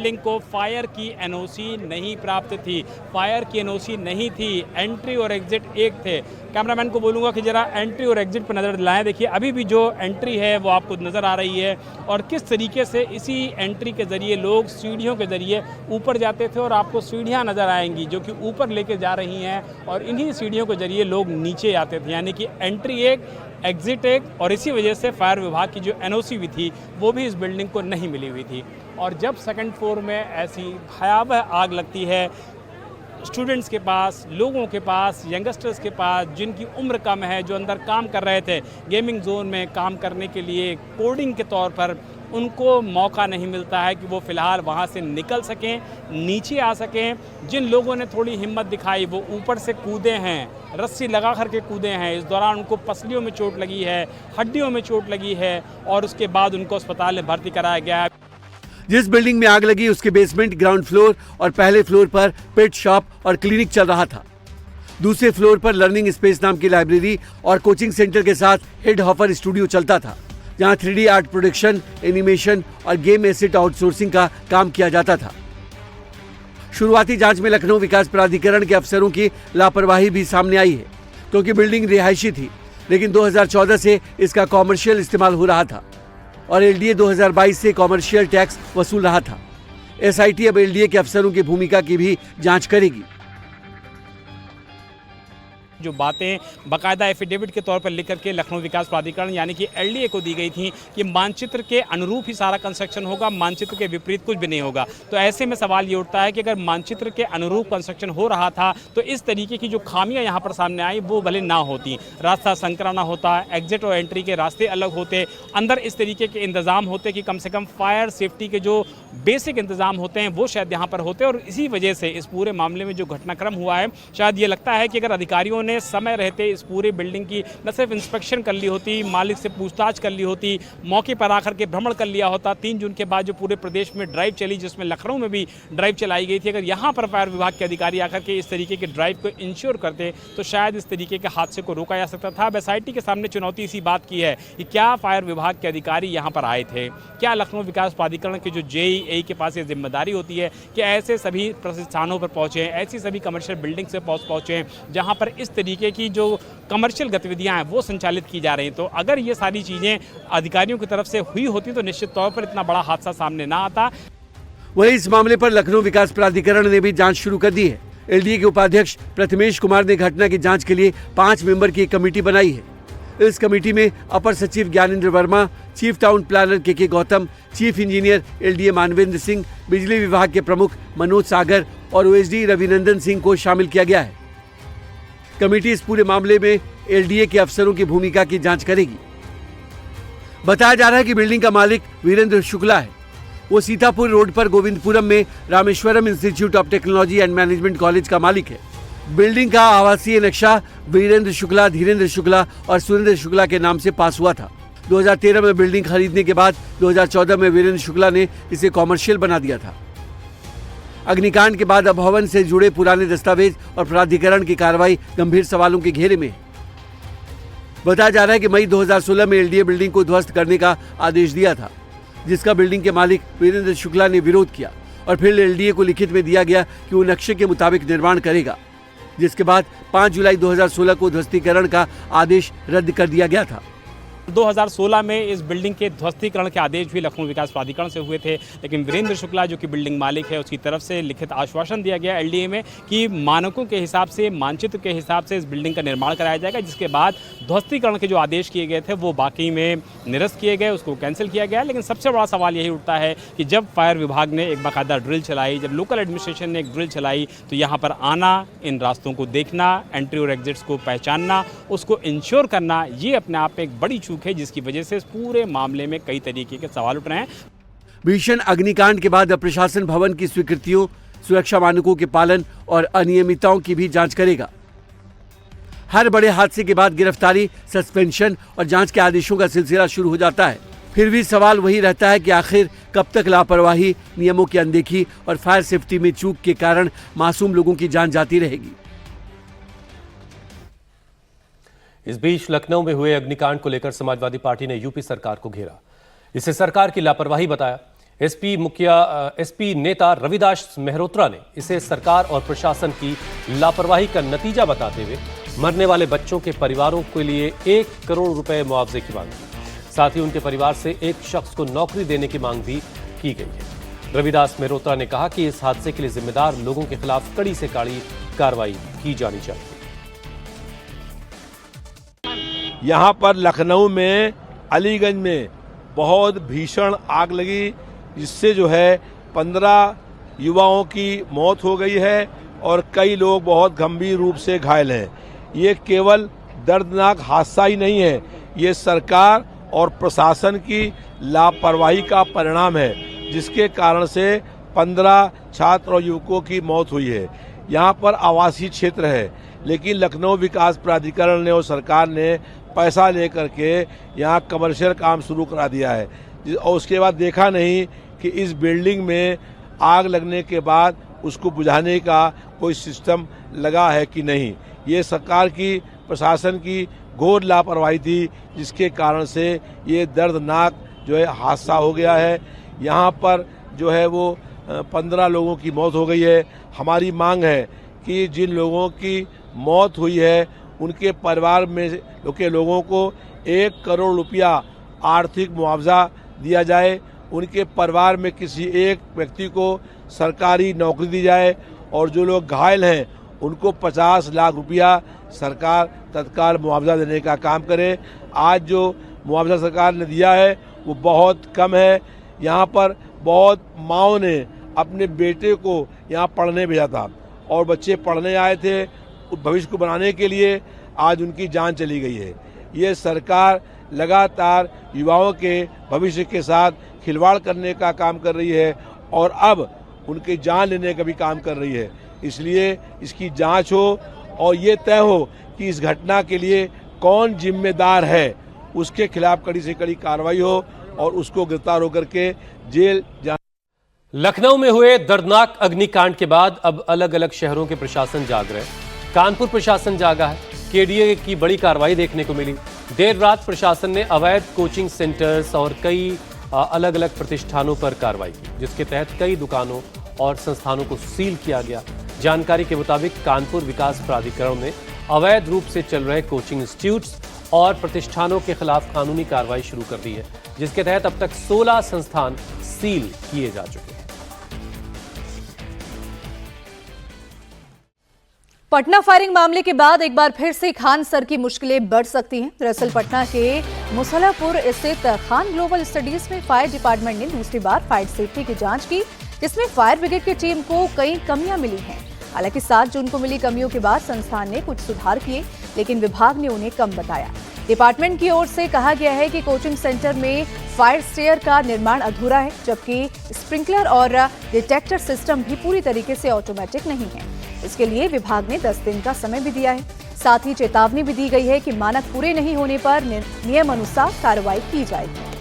Building को fire की NOC नहीं प्राप्त थी, फायर की एनओसी नहीं थी, एंट्री और एग्जिट एक थे। कैमरामैन को बोलूँगा कि ज़रा एंट्री और एग्जिट पर नज़र दिलाएं। देखिए अभी भी जो एंट्री है वो आपको नज़र आ रही है और किस तरीके से इसी एंट्री के ज़रिए लोग सीढ़ियों के ज़रिए ऊपर जाते थे और आपको सीढ़ियाँ नज़र आएंगी जो कि ऊपर लेके जा रही हैं और इन्हीं सीढ़ियों के ज़रिए लोग नीचे आते थे, यानी कि एंट्री एक एग्जिट एक। और इसी वजह से फायर विभाग की जो एनओसी भी थी वो भी इस बिल्डिंग को नहीं मिली हुई थी। और जब सेकंड फ्लोर में ऐसी भयावह आग लगती है, स्टूडेंट्स के पास, लोगों के पास, यंगस्टर्स के पास जिनकी उम्र कम है, जो अंदर काम कर रहे थे गेमिंग जोन में काम करने के लिए कोडिंग के तौर पर, उनको मौका नहीं मिलता है कि वो फ़िलहाल वहाँ से निकल सकें, नीचे आ सकें। जिन लोगों ने थोड़ी हिम्मत दिखाई वो ऊपर से कूदे हैं, रस्सी लगा करके कूदे हैं। इस दौरान उनको पसलियों में चोट लगी है, हड्डियों में चोट लगी है और उसके बाद उनको अस्पताल में भर्ती कराया गया है। जिस बिल्डिंग में आग लगी उसके बेसमेंट, ग्राउंड फ्लोर और पहले फ्लोर पर पेट शॉप और क्लिनिक चल रहा था। दूसरे फ्लोर पर लर्निंग स्पेस नाम की लाइब्रेरी और कोचिंग सेंटर के साथ हेड हॉपर स्टूडियो चलता था, जहां 3D आर्ट प्रोडक्शन, एनिमेशन और गेम एसेट आउटसोर्सिंग का काम किया जाता था। शुरुआती जांच में लखनऊ विकास प्राधिकरण के अफसरों की लापरवाही भी सामने आई है, क्योंकि बिल्डिंग रिहायशी थी, लेकिन 2014 से इसका कॉमर्शियल इस्तेमाल हो रहा था और एलडीए 2022 से कॉमर्शियल टैक्स वसूल रहा था। एसआईटी अब एलडीए के अफसरों की भूमिका की भी जांच करेगी। जो बातें बाकायदा एफिडेविट के तौर पर लिख करके लखनऊ विकास प्राधिकरण यानी कि एलडीए को दी गई थी कि मानचित्र के अनुरूप ही सारा कंस्ट्रक्शन होगा, मानचित्र के विपरीत कुछ भी नहीं होगा। तो ऐसे में सवाल ये उठता है कि अगर मानचित्र के अनुरूप कंस्ट्रक्शन हो रहा था तो इस तरीके की जो खामियां यहाँ पर सामने आई वो भले ना होती, रास्ता संकरा ना होता, एग्जिट और एंट्री के रास्ते अलग होते, अंदर इस तरीके के इंतजाम होते कि कम से कम फायर सेफ्टी के जो बेसिक इंतजाम होते हैं वो शायद यहाँ पर होते। और इसी वजह से इस पूरे मामले में जो घटनाक्रम हुआ है, शायद ये लगता है कि अगर अधिकारियों ने समय रहते इस पूरे बिल्डिंग की न सिर्फ इंस्पेक्शन कर ली होती, मालिक से पूछताछ कर ली होती, मौके पर आकर के भ्रमण कर लिया होता। 3 जून के बाद जो पूरे प्रदेश में ड्राइव चली, जिसमें लखनऊ में भी ड्राइव चलाई गई थी, अगर यहाँ पर फायर विभाग के अधिकारी आकर के इस तरीके के ड्राइव को इंश्योर करते तो शायद इस तरीके के हादसे को रोका जा सकता था। अब एसआईटी के सामने चुनौती इसी बात की है कि क्या फायर विभाग के अधिकारी यहाँ पर आए थे, क्या लखनऊ विकास प्राधिकरण के जो जेईई के पास ये जिम्मेदारी होती है कि ऐसे सभी प्रतिष्ठानों पर पहुँचे, ऐसी सभी कमर्शियल बिल्डिंग से पहुँचे जहाँ पर इस तरीके की जो कमर्शियल गतिविधियां हैं वो संचालित की जा रही हैं। तो अगर ये सारी चीज़ें अधिकारियों की तरफ से हुई होती तो निश्चित तौर पर इतना बड़ा हादसा सामने ना आता। वहीं इस मामले पर लखनऊ विकास प्राधिकरण ने भी जांच शुरू कर दी है। एलडीए के उपाध्यक्ष प्रथमेश कुमार ने घटना की जांच के लिए 5 मेंबर की एक कमेटी बनाई है। इस कमेटी में अपर सचिव Gyanendra Verma, chief town planner K Gautam, chief engineer LDA Manvendra Singh, बिजली विभाग के प्रमुख मनोज सागर और ओएसडी रविनंदन सिंह को शामिल किया गया है। कमेटी इस पूरे मामले में एलडीए के अफसरों की भूमिका की जांच करेगी। बताया जा रहा है कि बिल्डिंग का मालिक वीरेंद्र शुक्ला है। वो सीतापुर रोड पर गोविंदपुरम में Rameswaram institute of technology and management college का मालिक है। बिल्डिंग का आवासीय नक्शा वीरेंद्र शुक्ला, धीरेन्द्र शुक्ला और सुरेंद्र शुक्ला के नाम से पास हुआ था। 2013 में बिल्डिंग खरीदने के बाद 2014 में वीरेंद्र शुक्ला ने इसे कॉमर्शियल बना दिया था। अग्निकांड के बाद अब भवन से जुड़े पुराने दस्तावेज और प्राधिकरण की कार्रवाई गंभीर सवालों के घेरे में है। बताया जा रहा है कि मई 2016 में एलडीए बिल्डिंग को ध्वस्त करने का आदेश दिया था, जिसका बिल्डिंग के मालिक वीरेंद्र शुक्ला ने विरोध किया और फिर एलडीए को लिखित में दिया गया कि वो नक्शे के मुताबिक निर्माण करेगा, जिसके बाद 5 जुलाई 2016 को ध्वस्तीकरण का आदेश रद्द कर दिया गया था। 2016 में इस बिल्डिंग के ध्वस्तीकरण के आदेश भी लखनऊ विकास प्राधिकरण से हुए थे, लेकिन वीरेंद्र शुक्ला जो कि बिल्डिंग मालिक है उसकी तरफ से लिखित आश्वासन दिया गया एलडीए में कि मानकों के हिसाब से, मानचित्र के हिसाब से इस बिल्डिंग का निर्माण कराया जाएगा। जिसके बाद ध्वस्तीकरण के जो आदेश किए गए थे वो बाकी में निरस्त किए गए, उसको कैंसिल किया गया। लेकिन सबसे बड़ा सवाल यही उठता है कि जब फायर विभाग ने एक बाकायदा ड्रिल चलाई, जब लोकल एडमिनिस्ट्रेशन ने एक ड्रिल चलाई, तो यहाँ पर आना, इन रास्तों को देखना, एंट्री और एग्जिट्स को पहचानना, उसको इंश्योर करना, ये अपने आप में एक बड़ी है, जिसकी वजह से इस पूरे मामले में कई तरीके के सवाल उठ रहे हैं। भीषण अग्निकांड के बाद अब प्रशासन भवन की स्वीकृतियों, सुरक्षा मानकों के पालन और अनियमितताओं की भी जांच करेगा। हर बड़े हादसे के बाद गिरफ्तारी, सस्पेंशन और जांच के आदेशों का सिलसिला शुरू हो जाता है। फिर भी सवाल वही रहता है कि आखिर कब तक लापरवाही, नियमों की अनदेखी और फायर सेफ्टी में चूक के कारण मासूम लोगों की जान जाती रहेगी। इस बीच लखनऊ में हुए अग्निकांड को लेकर समाजवादी पार्टी ने यूपी सरकार को घेरा। इसे सरकार की लापरवाही बताया। एसपी नेता रविदास मेहरोत्रा ने इसे सरकार और प्रशासन की लापरवाही का नतीजा बताते हुए मरने वाले बच्चों के परिवारों के लिए 1 करोड़ रुपए मुआवजे की मांग की। साथ ही उनके परिवार से एक शख्स को नौकरी देने की मांग भी की गई है। रविदास मेहरोत्रा ने कहा कि इस हादसे के लिए जिम्मेदार लोगों के खिलाफ कड़ी से कड़ी कार्रवाई की जानी चाहिए। यहाँ पर लखनऊ में अलीगंज में बहुत भीषण आग लगी, जिससे जो है 15 युवाओं की मौत हो गई है और कई लोग बहुत गंभीर रूप से घायल हैं। ये केवल दर्दनाक हादसा ही नहीं है, ये सरकार और प्रशासन की लापरवाही का परिणाम है, जिसके कारण से 15 छात्र और युवकों की मौत हुई है। यहाँ पर आवासीय क्षेत्र है, लेकिन लखनऊ विकास प्राधिकरण ने और सरकार ने पैसा लेकर के यहाँ कमर्शियल काम शुरू करा दिया है और उसके बाद देखा नहीं कि इस बिल्डिंग में आग लगने के बाद उसको बुझाने का कोई सिस्टम लगा है कि नहीं। ये सरकार की प्रशासन की घोर लापरवाही थी, जिसके कारण से ये दर्दनाक जो है हादसा हो गया है। यहाँ पर जो है वो 15 लोगों की मौत हो गई है। हमारी मांग है कि जिन लोगों की मौत हुई है उनके परिवार में के लोगों को 1 करोड़ रुपया आर्थिक मुआवजा दिया जाए, उनके परिवार में किसी एक व्यक्ति को सरकारी नौकरी दी जाए और जो लोग घायल हैं उनको 50 लाख रुपया सरकार तत्काल मुआवजा देने का काम करे। आज जो मुआवजा सरकार ने दिया है वो बहुत कम है। यहाँ पर बहुत माँओं ने अपने बेटे को यहाँ पढ़ने भेजा था और बच्चे पढ़ने आए थे, भविष्य को बनाने के लिए आज उनकी जान चली गई है। ये सरकार लगातार युवाओं के भविष्य के साथ खिलवाड़ करने का काम कर रही है और अब उनकी जान लेने का भी काम कर रही है। इसलिए इसकी जांच हो और ये तय हो कि इस घटना के लिए कौन जिम्मेदार है, उसके खिलाफ कड़ी से कड़ी कार्रवाई हो और उसको गिरफ्तार होकर के जेल जा। लखनऊ में हुए दर्दनाक अग्निकांड के बाद अब अलग अलग शहरों के प्रशासन जाग रहे हैं। कानपुर प्रशासन जागा है। केडीए की बड़ी कार्रवाई देखने को मिली। देर रात प्रशासन ने अवैध कोचिंग सेंटर्स और कई अलग अलग प्रतिष्ठानों पर कार्रवाई की, जिसके तहत कई दुकानों और संस्थानों को सील किया गया। जानकारी के मुताबिक कानपुर विकास प्राधिकरण ने अवैध रूप से चल रहे कोचिंग इंस्टीट्यूट्स और प्रतिष्ठानों के खिलाफ कानूनी कार्रवाई शुरू कर दी है, जिसके तहत अब तक 16 संस्थान सील किए जा चुके हैं। पटना फायरिंग मामले के बाद एक बार फिर से खान सर की मुश्किलें बढ़ सकती हैं। दरअसल पटना के मुसल्लापुर स्थित खान ग्लोबल स्टडीज में फायर डिपार्टमेंट ने दूसरी बार फायर सेफ्टी की जांच की, जिसमें फायर ब्रिगेड की टीम को कई कमियां मिली हैं। हालांकि 7 जून को मिली कमियों के बाद संस्थान ने कुछ सुधार किए, लेकिन विभाग ने उन्हें कम बताया। डिपार्टमेंट की ओर से कहा गया है कि कोचिंग सेंटर में फायर स्टेयर का निर्माण अधूरा है, जबकि स्प्रिंकलर और डिटेक्टर सिस्टम भी पूरी तरीके से ऑटोमेटिक नहीं है। इसके लिए विभाग ने 10 दिन का समय भी दिया है। साथ ही चेतावनी भी दी गई है कि मानक पूरे नहीं होने पर नियम अनुसार कार्रवाई की जाएगी।